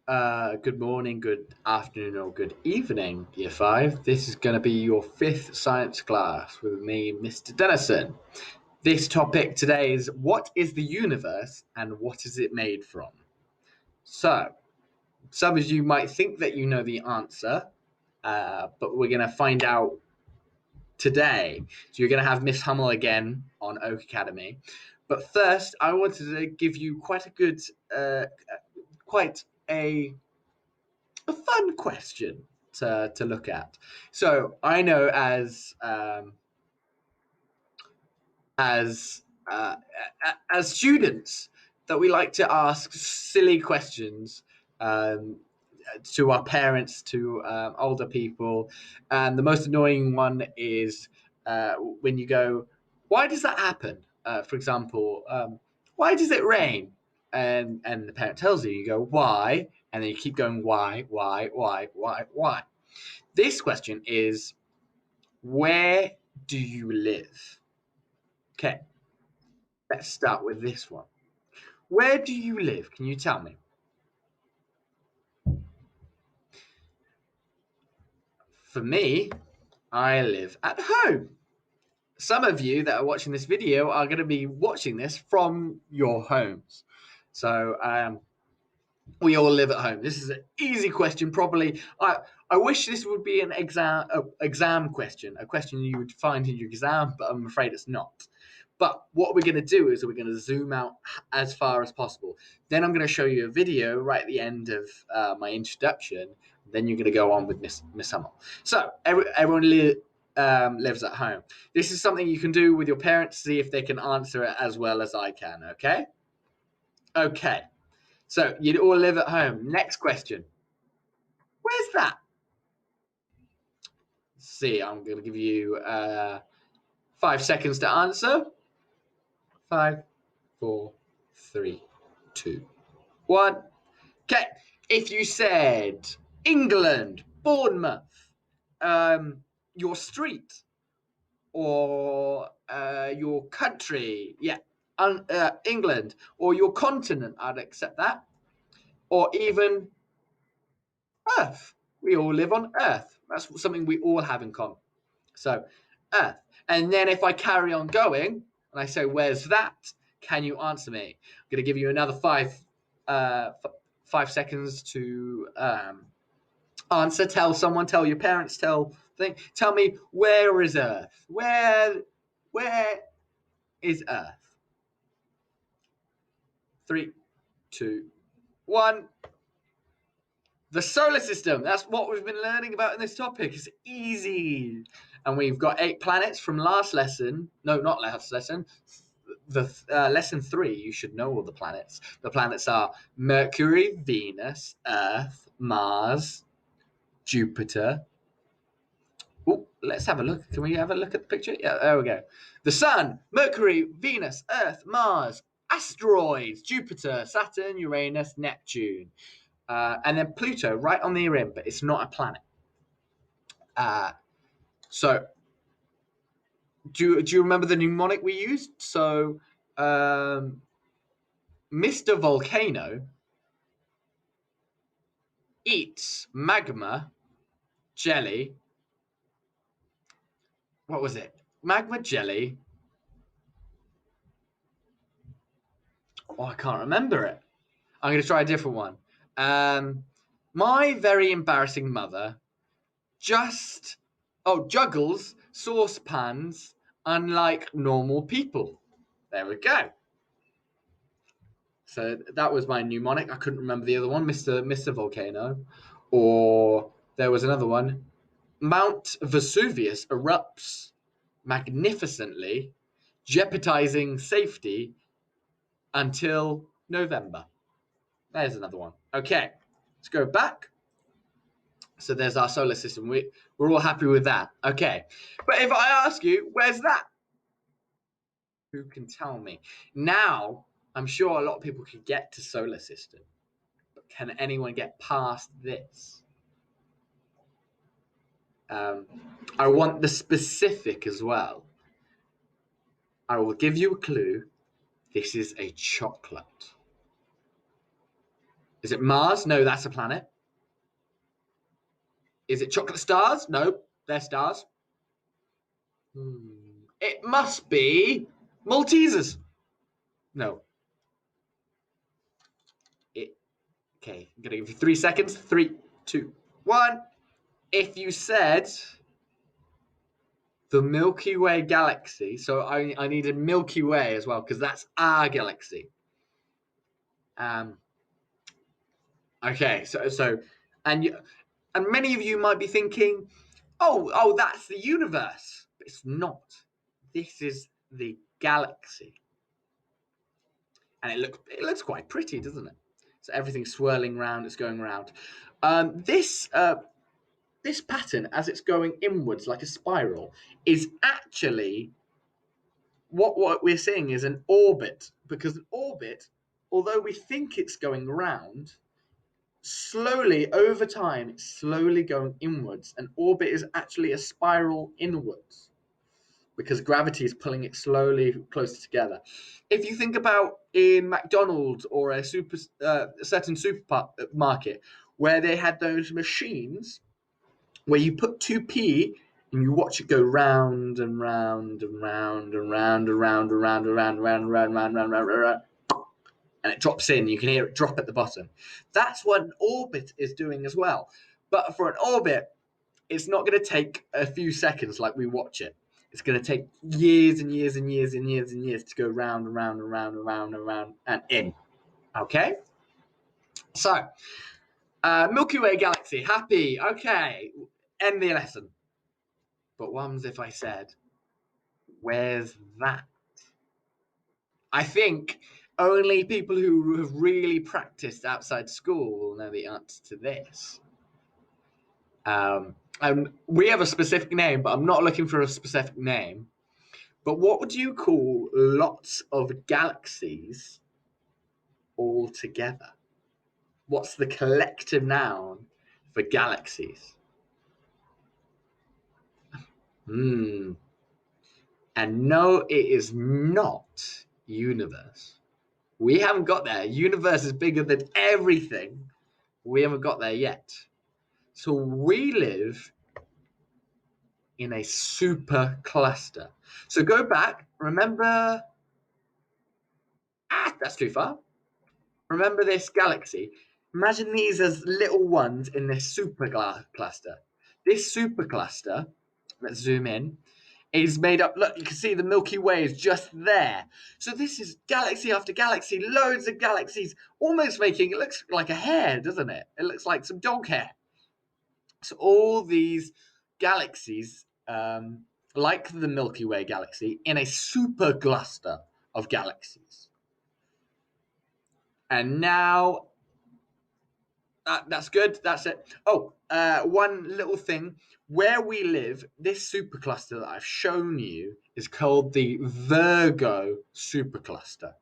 Good morning, good afternoon, or good evening, Year 5. This is going to be your fifth science class with me, Mr. Dennison. This topic today is what is the universe and what is it made from? So, some of you might think that you know the answer, but we're going to find out today. So, you're going to have Miss Hummel again on Oak Academy. But first, I wanted to give you quite a fun question to look at. So I know as uh, as students that we like to ask silly questions um, to our parents, to older people, and the most annoying one is when you go, "Why does that happen?" For example, why does it rain? And the parent tells you, you go, "Why?" And then you keep going, why? This question is, where do you live? Okay, let's start with this one. Where do you live? Can you tell me? For me, I live at home. Some of you that are watching this video are going to be watching this from your homes. So we all live at home. This is an easy question. Probably, I wish this would be an exam question, a question you would find in your exam, but I'm afraid it's not. But what we're going to do is we're going to zoom out as far as possible. Then I'm going to show you a video right at the end of my introduction. Then you're going to go on with Miss Hummel. So everyone lives at home. This is something you can do with your parents. See if they can answer it as well as I can. Okay. Okay. So you'd all live at home. Next question. Where's that? See, I'm going to give you 5 seconds to answer. Five, four, three, two, one. Okay. If you said England, Bournemouth, your street, or your country, yeah, England, or your continent, I'd accept that. Or even Earth. We all live on Earth. That's something we all have in common. So, Earth. And then if I carry on going and I say, "Where's that?" Can you answer me? I'm going to give you another 5 seconds to answer. Tell someone. Tell your parents. Tell me, where is Earth? Where is Earth? Three, two, one. The solar system. That's what we've been learning about in this topic. It's easy. And we've got 8 planets from last lesson. No, not last lesson. The lesson 3. You should know all the planets. The planets are Mercury, Venus, Earth, Mars, Jupiter. Oh, let's have a look. Can we have a look at the picture? Yeah, there we go. The Sun, Mercury, Venus, Earth, Mars, asteroids, Jupiter, Saturn, Uranus, Neptune. And then Pluto right on the rim, but it's not a planet. Uh, so, do you remember the mnemonic we used? So, Mr. Volcano eats magma jelly. What was it? Magma jelly. Oh, I can't remember it. I'm going to try a different one. My very embarrassing mother just juggles saucepans unlike normal people. There we go. So that was my mnemonic. I couldn't remember the other one, Mister Volcano, or there was another one. Mount Vesuvius erupts magnificently, jeopardizing safety until November. There's another one. Okay, let's go back. So there's our solar system. We're all happy with that. Okay, but if I ask you, where's that? Who can tell me? Now, I'm sure a lot of people could get to solar system. Can anyone get past this? Um, I want the specific as well. I will give you a clue. This is a chocolate. Is it Mars? No, that's a planet. Is it chocolate stars? No, they're stars. It must be Maltesers. No. Okay, I'm gonna give you 3 seconds. 3, 2, 1. If you said the Milky Way galaxy, so I needed Milky Way as well because that's our galaxy. Okay, and many of you might be thinking, oh, that's the universe. But it's not. This is the galaxy, and it looks quite pretty, doesn't it? So everything's swirling around, it's going around. This pattern, as it's going inwards like a spiral, is actually what we're seeing is an orbit, because an orbit, although we think it's going round, slowly over time it's slowly going inwards. An orbit is actually a spiral inwards because gravity is pulling it slowly closer together. If you think about in McDonald's or a certain supermarket where they had those machines where you put 2p and you watch it go round and round and round and round and round and round and round and round and round and round and round and round, and it drops in. You can hear it drop at the bottom. That's what an orbit is doing as well. But for an orbit, it's not going to take a few seconds like we watch it. It's going to take years and years and years and years and years to go round and round and round and round and round and in. Okay? So, Milky Way galaxy, happy. Okay, end the lesson. But what if I said, where's that? I think only people who have really practiced outside school will know the answer to this. We have a specific name, but I'm not looking for a specific name. But what would you call lots of galaxies all together? What's the collective noun for galaxies? And no, it is not universe. We haven't got there. Universe is bigger than everything. We haven't got there yet. So we live in a super cluster. So go back. Remember. That's too far. Remember this galaxy. Imagine these as little ones in this super cluster. This super cluster, let's zoom in, is made up. Look, you can see the Milky Way is just there. So this is galaxy after galaxy, loads of galaxies, almost making it looks like a hair, doesn't it? It looks like some dog hair. So all these galaxies, like the Milky Way galaxy, in a super cluster of galaxies. And now that's good. That's it. Oh, one little thing. Where we live, this supercluster that I've shown you is called the Virgo supercluster,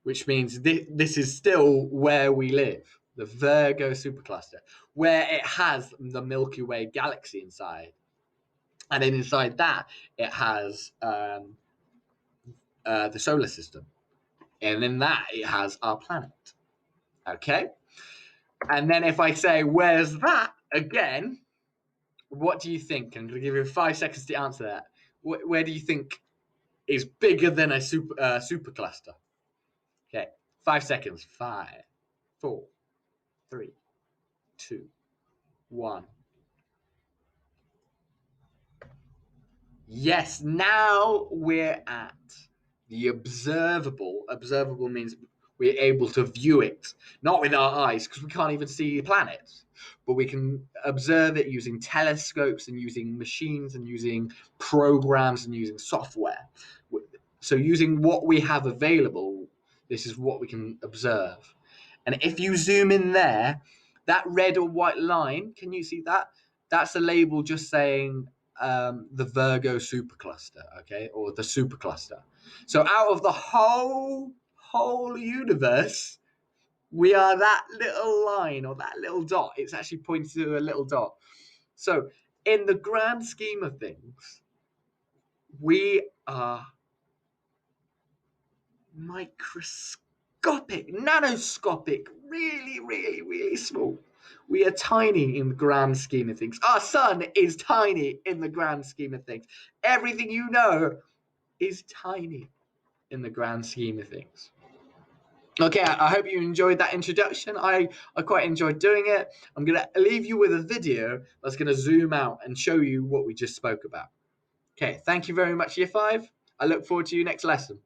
which means this is still where we live, the Virgo supercluster, where it has the Milky Way galaxy inside. And then inside that, it has the solar system. And in that, it has our planet. Okay? And then if I say, where's that? Again, what do you think? I'm going to give you 5 seconds to answer that. Where do you think is bigger than a supercluster? Okay, 5 seconds. 5, 4, 3, 2, 1. Yes, now we're at the observable. Observable means we're able to view it, not with our eyes, because we can't even see planets, but we can observe it using telescopes and using machines and using programs and using software. So using what we have available, this is what we can observe. And if you zoom in there, that red or white line, can you see that? That's a label just saying the Virgo supercluster, okay, or the supercluster. So out of the whole universe, we are that little line or that little dot. It's actually pointing to a little dot. So in the grand scheme of things, we are microscopic. microscopic, nanoscopic, really, really, really small. We are tiny in the grand scheme of things. Our sun is tiny in the grand scheme of things. Everything you know is tiny in the grand scheme of things. Okay, I hope you enjoyed that introduction. I quite enjoyed doing it. I'm going to leave you with a video that's going to zoom out and show you what we just spoke about. Okay, thank you very much, Year 5. I look forward to your next lesson.